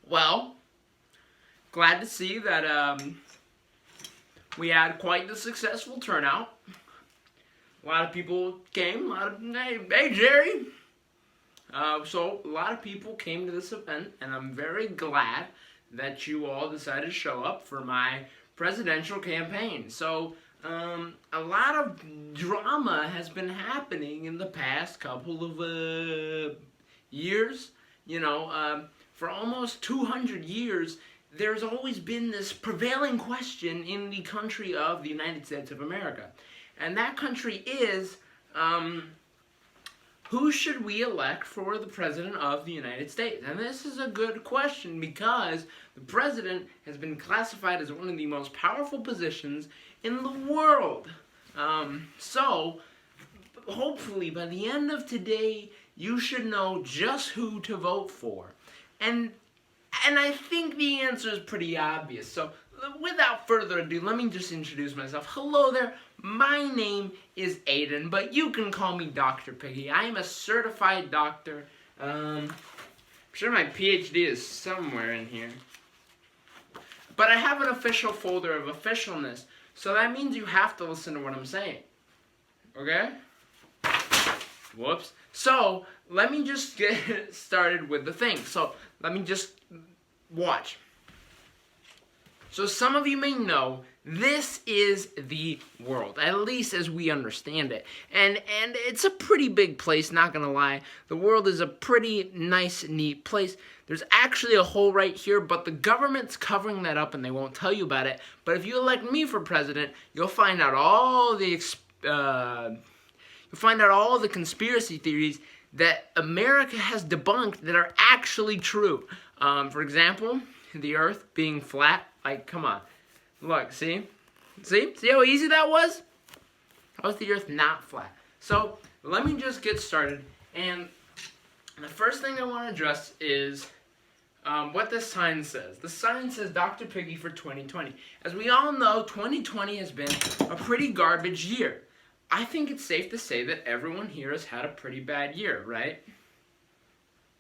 Well, glad to see that we had quite the successful turnout. A lot of people came. Hey Jerry. So a lot of people came to this event, and I'm very glad that you all decided to show up for my presidential campaign. So a lot of drama has been happening in the past couple of years. For almost 200 years, there's always been this prevailing question in the country of the United States of America. And that country is, who should we elect for the President of the United States? And this is a good question because the President has been classified as one of the most powerful positions in the world. So, hopefully by the end of today, you should know just who to vote for. And I think the answer is pretty obvious. So, without further ado, let me just introduce myself. Hello there, my name is Aiden, but you can call me Dr. Piggy. I am a certified doctor. I'm sure my PhD is somewhere in here. But I have an official folder of officialness, so that means you have to listen to what I'm saying. Okay? Whoops. So, let me just get started with the thing. So, let me just watch. So some of you may know, this is the world, at least as we understand it. And it's a pretty big place, not gonna lie. The world is a pretty nice, neat place. There's actually a hole right here, but the government's covering that up and they won't tell you about it. But if you elect me for president, you'll find out all the conspiracy theories that America has debunked that are actually true. For example, the Earth being flat. Like, come on. Look, see? See how easy that was? How is the Earth not flat? So, let me just get started. And the first thing I want to address is what this sign says. The sign says Dr. Piggy for 2020. As we all know, 2020 has been a pretty garbage year. I think it's safe to say that everyone here has had a pretty bad year, right?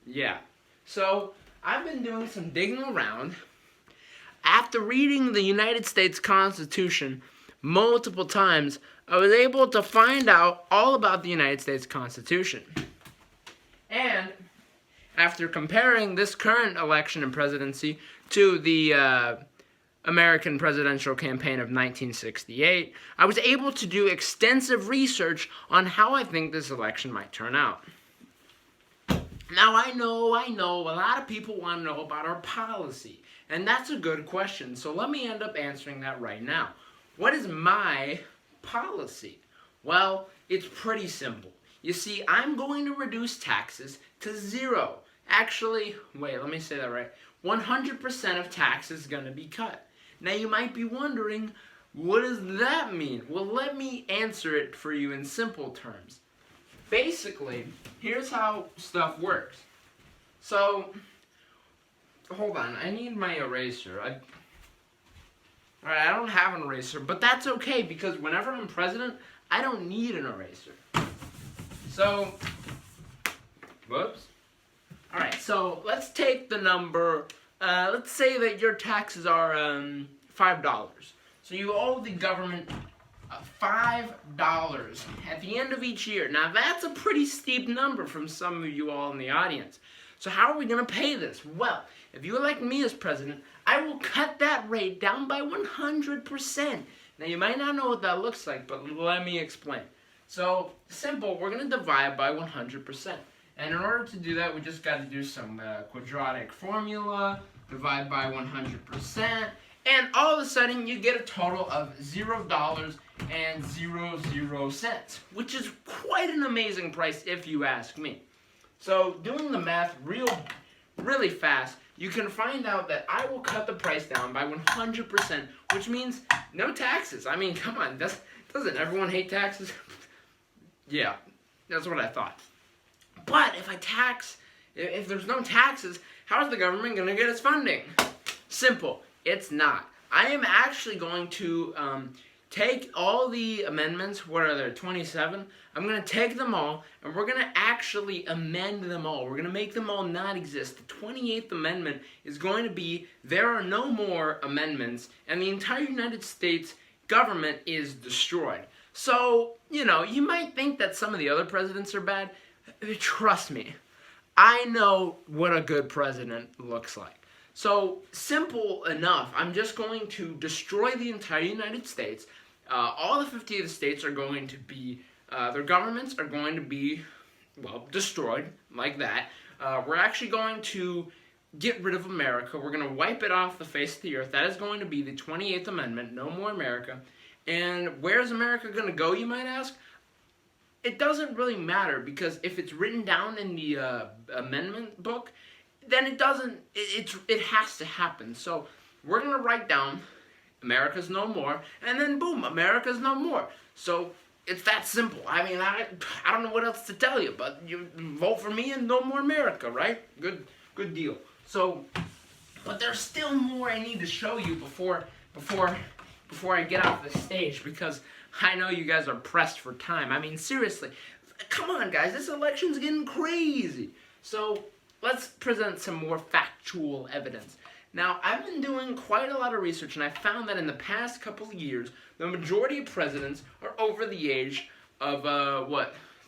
Yeah. So, I've been doing some digging around. After reading the United States Constitution multiple times, I was able to find out all about the United States Constitution. And after comparing this current election and presidency to the American presidential campaign of 1968, I was able to do extensive research on how I think this election might turn out. Now, I know, a lot of people want to know about our policy. And that's a good question, so let me end up answering that right now. What is my policy? Well, it's pretty simple. You see, I'm going to reduce taxes to 0. Actually, wait, let me say that right. 100% of taxes is going to be cut. Now, you might be wondering, what does that mean? Well, let me answer it for you in simple terms. Basically, here's how stuff works. So, hold on, I need my eraser. Alright, I don't have an eraser, but that's okay because whenever I'm president, I don't need an eraser. So, whoops. Alright, so let's take the number, let's say that your taxes are $5. So you owe the government $5 at the end of each year. Now that's a pretty steep number from some of you all in the audience. So how are we going to pay this? Well, if you elect me as president, I will cut that rate down by 100%. Now you might not know what that looks like, but let me explain. So, simple, we're going to divide by 100%. And in order to do that, we just got to do some quadratic formula, divide by 100%, and all of a sudden you get a total of $0.00, which is quite an amazing price if you ask me. So, doing the math really fast, you can find out that I will cut the price down by 100%, which means no taxes. I mean, come on, doesn't everyone hate taxes? Yeah, that's what I thought. But if there's no taxes, how is the government going to get its funding? Simple, it's not. I am actually going to take all the amendments, what are there, 27? I'm going to take them all, and we're going to actually amend them all. We're going to make them all not exist. The 28th Amendment is going to be, there are no more amendments, and the entire United States government is destroyed. So, you know, you might think that some of the other presidents are bad. Trust me, I know what a good president looks like. So, simple enough, I'm just going to destroy the entire United States. All the 50 of the states are going to be, their governments are going to be, well, destroyed, like that. We're actually going to get rid of America. We're going to wipe it off the face of the earth. That is going to be the 28th Amendment, no more America. And where's America going to go, you might ask? It doesn't really matter, because if it's written down in the amendment book, then it doesn't, it has to happen. So we're going to write down America's no more, and then boom, America's no more. So it's that simple. I mean, I don't know what else to tell you, but you vote for me and no more America, right? Good deal. So, but there's still more I need to show you before I get off the stage, because I know you guys are pressed for time. I mean, seriously, come on, guys, this election's getting crazy. So let's present some more factual evidence. Now, I've been doing quite a lot of research, and I found that in the past couple of years, the majority of presidents are over the age of,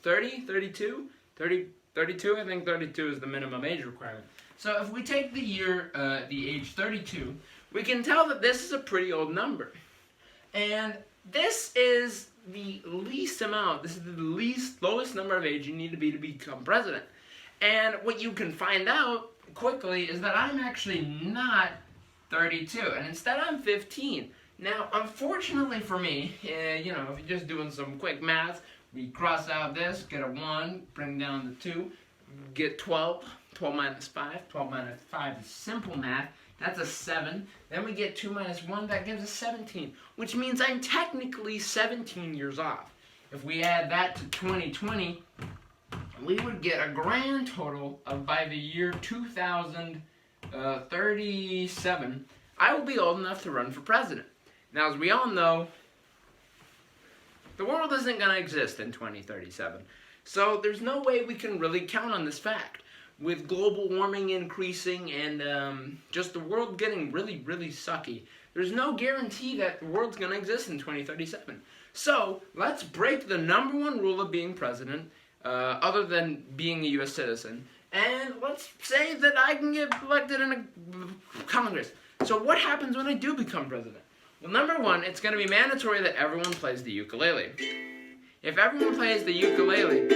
30, 32? 32? I think 32 is the minimum age requirement. So if we take the year, the age 32, we can tell that this is a pretty old number. And this is the least amount, this is the lowest number of age you need to become president. And what you can find out quickly is that I'm actually not 32, and instead I'm 15. Now, unfortunately for me, you know, if you're just doing some quick math, we cross out this, get a 1, bring down the 2, get 12, 12 minus 5, 12 minus 5 is simple math, that's a 7, then we get 2 minus 1, that gives us 17, which means I'm technically 17 years off. If we add that to 2020, we would get a grand total of, by the year 2037, I will be old enough to run for president. Now, as we all know, the world isn't going to exist in 2037. So there's no way we can really count on this fact. With global warming increasing and just the world getting really, really sucky, there's no guarantee that the world's going to exist in 2037. So let's break the #1 rule of being president, other than being a U.S. citizen, and let's say that I can get elected in a Congress. So what happens when I do become president? Well, #1, it's going to be mandatory that everyone plays the ukulele. If everyone plays the ukulele,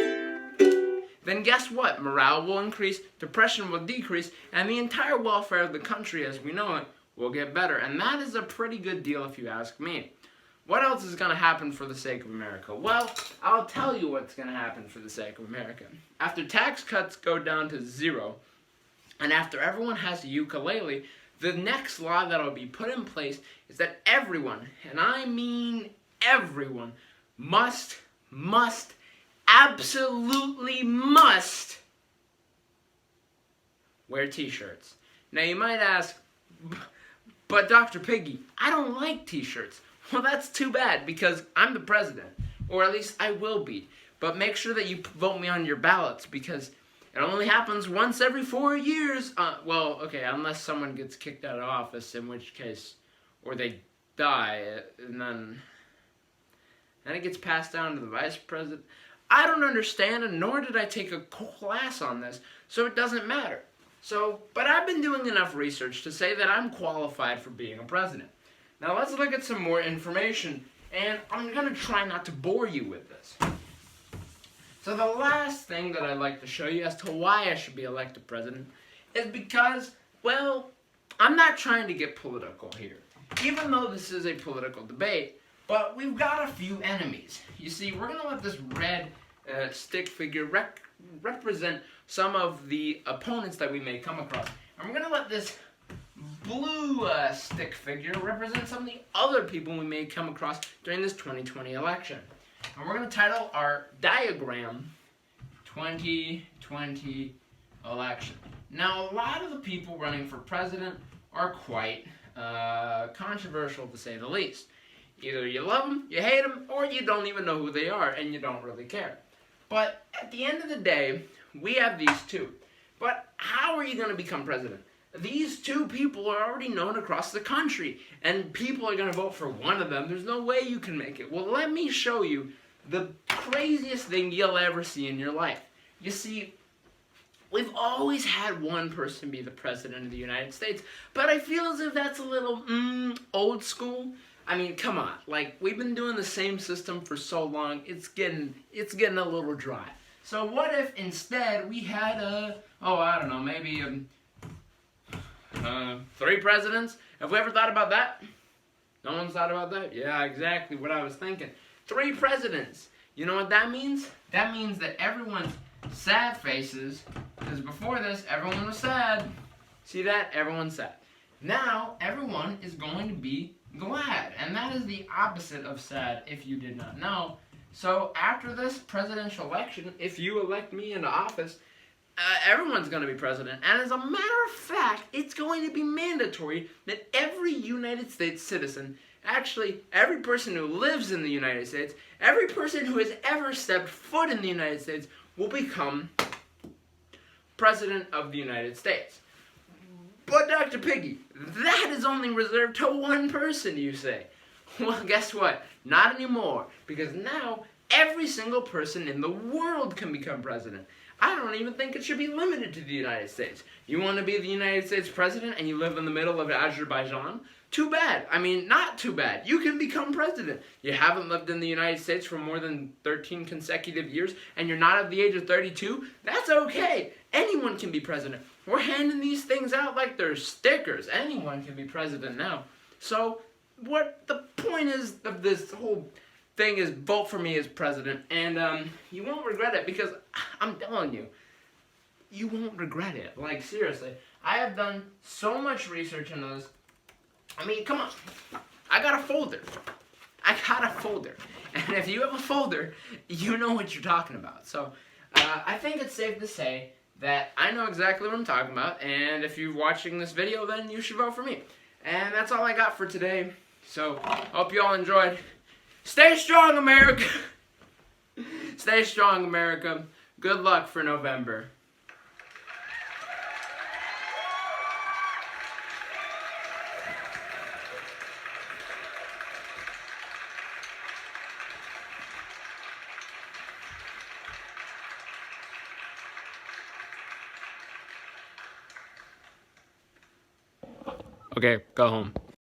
then guess what? Morale will increase, depression will decrease, and the entire welfare of the country as we know it will get better. And that is a pretty good deal if you ask me. What else is going to happen for the sake of America? Well, I'll tell you what's going to happen for the sake of America. After tax cuts go down to 0, and after everyone has a ukulele, the next law that will be put in place is that everyone, and I mean everyone, absolutely must wear t-shirts. Now you might ask, but Dr. Piggy, I don't like t-shirts. Well, that's too bad, because I'm the president, or at least I will be. But make sure that you vote me on your ballots, because it only happens once every 4 years. Well, okay, unless someone gets kicked out of office, in which case, or they die, and then it gets passed down to the vice president. I don't understand, and nor did I take a class on this, so it doesn't matter. So, but I've been doing enough research to say that I'm qualified for being a president. Now let's look at some more information, and I'm going to try not to bore you with this. So the last thing that I'd like to show you as to why I should be elected president is because, well, I'm not trying to get political here, even though this is a political debate, but we've got a few enemies. You see, we're going to let this red stick figure represent some of the opponents that we may come across, and we're going to let this blue stick figure represents some of the other people we may come across during this 2020 election. And we're going to title our diagram 2020 election. Now, a lot of the people running for president are quite controversial, to say the least. Either you love them, you hate them, or you don't even know who they are and you don't really care. But at the end of the day, we have these two. But how are you going to become president? These two people are already known across the country, and people are going to vote for one of them. There's no way you can make it. Well, let me show you the craziest thing you'll ever see in your life. You see, we've always had one person be the president of the United States, but I feel as if that's a little old school. I mean, come on. Like, we've been doing the same system for so long, it's getting a little dry. So what if instead we had I don't know, maybe 3 presidents? Have we ever thought about that? No one's thought about that? Yeah, exactly what I was thinking. 3 presidents. You know what that means? That means that everyone's sad faces, because before this, everyone was sad. See that? Everyone's sad. Now, everyone is going to be glad, and that is the opposite of sad, if you did not know. So after this presidential election, if you elect me into office, everyone's going to be president. And as a matter of fact, it's going to be mandatory that every United States citizen, actually every person who lives in the United States, every person who has ever stepped foot in the United States will become president of the United States. But Dr. Piggy, that is only reserved to one person, you say. Well, guess what? Not anymore, because now every single person in the world can become president. I don't even think it should be limited to the United States. You want to be the United States president and you live in the middle of Azerbaijan? Too bad. I mean, not too bad. You can become president. You haven't lived in the United States for more than 13 consecutive years and you're not at the age of 32? That's okay. Anyone can be president. We're handing these things out like they're stickers. Anyone can be president now. So, what the point is of this whole thing is vote for me as president, and you won't regret it, because I'm telling you, you won't regret it. Like, seriously, I have done so much research into this. I mean, come on, I got a folder, and if you have a folder, you know what you're talking about. So I think it's safe to say that I know exactly what I'm talking about, and if you're watching this video, then you should vote for me. And that's all I got for today. So, hope you all enjoyed. Stay strong, America! Stay strong, America. Good luck for November. Okay, go home.